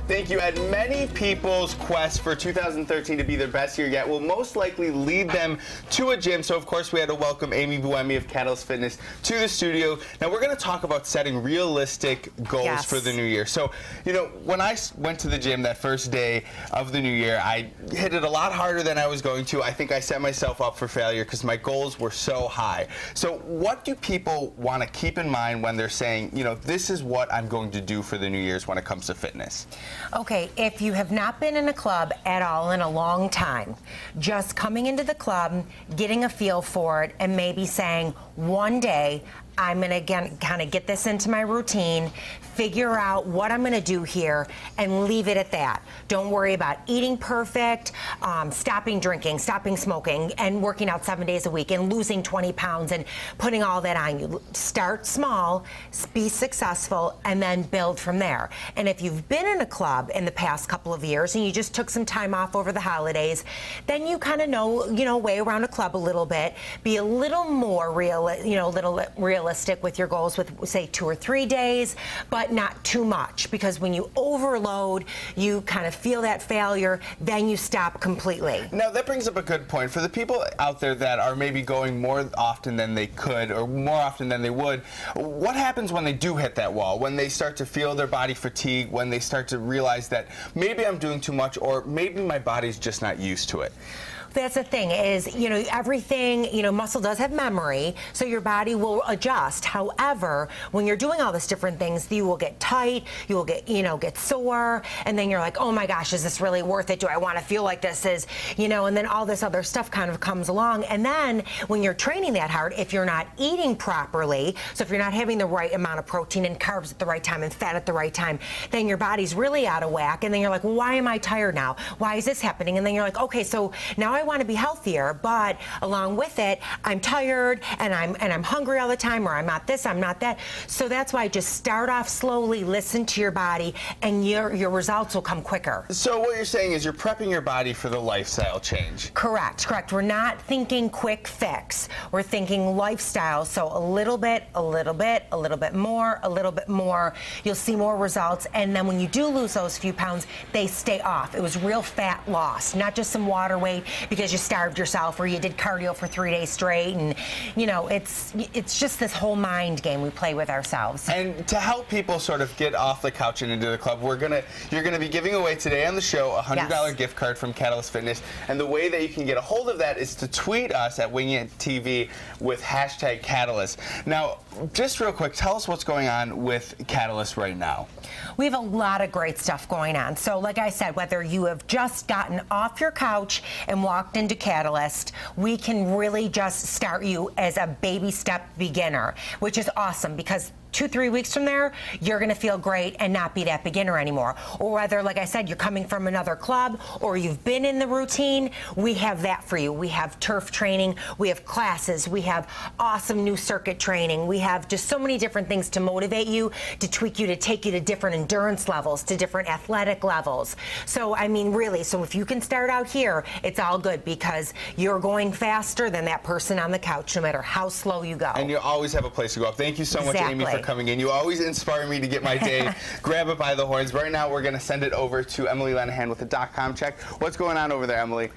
Thank you. And many people's quest for 2013 to be their best year yet will most likely lead them to a gym. So, of course, we had to welcome Amy Buemi of Catalyst Fitness to the studio. Now, we're going to talk about setting realistic goals for the new year. So, you know, when I went to the gym that first day of the new year, I hit it a lot harder than I was going to. I think I set myself up for failure because my goals were so high. So what do people want to keep in mind when they're saying, you know, this is what I'm going to do for the New Year's when it comes to fitness? Okay, if you have not been in a club at all in a long time, just coming into the club, getting a feel for it, and maybe saying, one day, I'm going to kind of get this into my routine, figure out what I'm going to do here, and leave it at that. Don't worry about eating perfect, stopping drinking, stopping smoking, and working out 7 days a week, and losing 20 pounds, and putting all that on you. Start small, be successful, and then build from there. And if you've been in a club in the past couple of years, and you just took some time off over the holidays, then you kind of know, way around a club a little bit, be a little more realistic with your goals with, say, 2 or 3 days, but not too much, because when you overload, you kind of feel that failure, then you stop completely. Now, that brings up a good point. For the people out there that are maybe going more often than they could or more often than they would, what happens when they do hit that wall, when they start to feel their body fatigue, when they start to realize that maybe I'm doing too much or maybe my body's just not used to it? That's the thing is, everything, muscle does have memory, so your body will adjust. However, when you're doing all these different things, you will get tight, you will get, get sore, and then you're like, oh my gosh, is this really worth it? Do I want to feel like this is, and then all this other stuff kind of comes along. And then when you're training that hard, if you're not eating properly, so if you're not having the right amount of protein and carbs at the right time and fat at the right time, then your body's really out of whack. And then you're like, well, why am I tired now? Why is this happening? And then you're like, okay, so now I want to be healthier, but along with it, I'm tired and I'm hungry all the time, or I'm not this, I'm not that. So that's why just start off slowly, listen to your body, and your results will come quicker. So what you're saying is you're prepping your body for the lifestyle change. Correct. We're not thinking quick fix. We're thinking lifestyle. So a little bit, a little bit, a little bit more, a little bit more. You'll see more results. And then when you do lose those few pounds, they stay off. It was real fat loss, not just some water weight because you starved yourself or you did cardio for 3 days straight. And, it's just this whole mind game we play with ourselves. And to help people sort of get off the couch and into the club, you're gonna be giving away today on the show a $100 gift card from Catalyst Fitness. And the way that you can get a hold of that is to tweet us at Winging It TV with #Catalyst. Now, just real quick, tell us what's going on with Catalyst right now. We have a lot of great stuff going on. So like I said, whether you have just gotten off your couch and walked into Catalyst, we can really just start you as a baby step beginner, which is awesome because 2-3 weeks from there, you're going to feel great and not be that beginner anymore. Or whether, like I said, you're coming from another club or you've been in the routine, we have that for you. We have turf training, we have classes, we have awesome new circuit training, we have just so many different things to motivate you, to tweak you, to take you to different endurance levels, to different athletic levels. So, I mean, really, so if you can start out here, it's all good because you're going faster than that person on the couch, no matter how slow you go. And you always have a place to go up. Thank you so much, Amy, for coming in. You always inspire me to get my day, grab it by the horns. Right now, we're going to send it over to Emily Lenahan with the .com check. What's going on over there, Emily?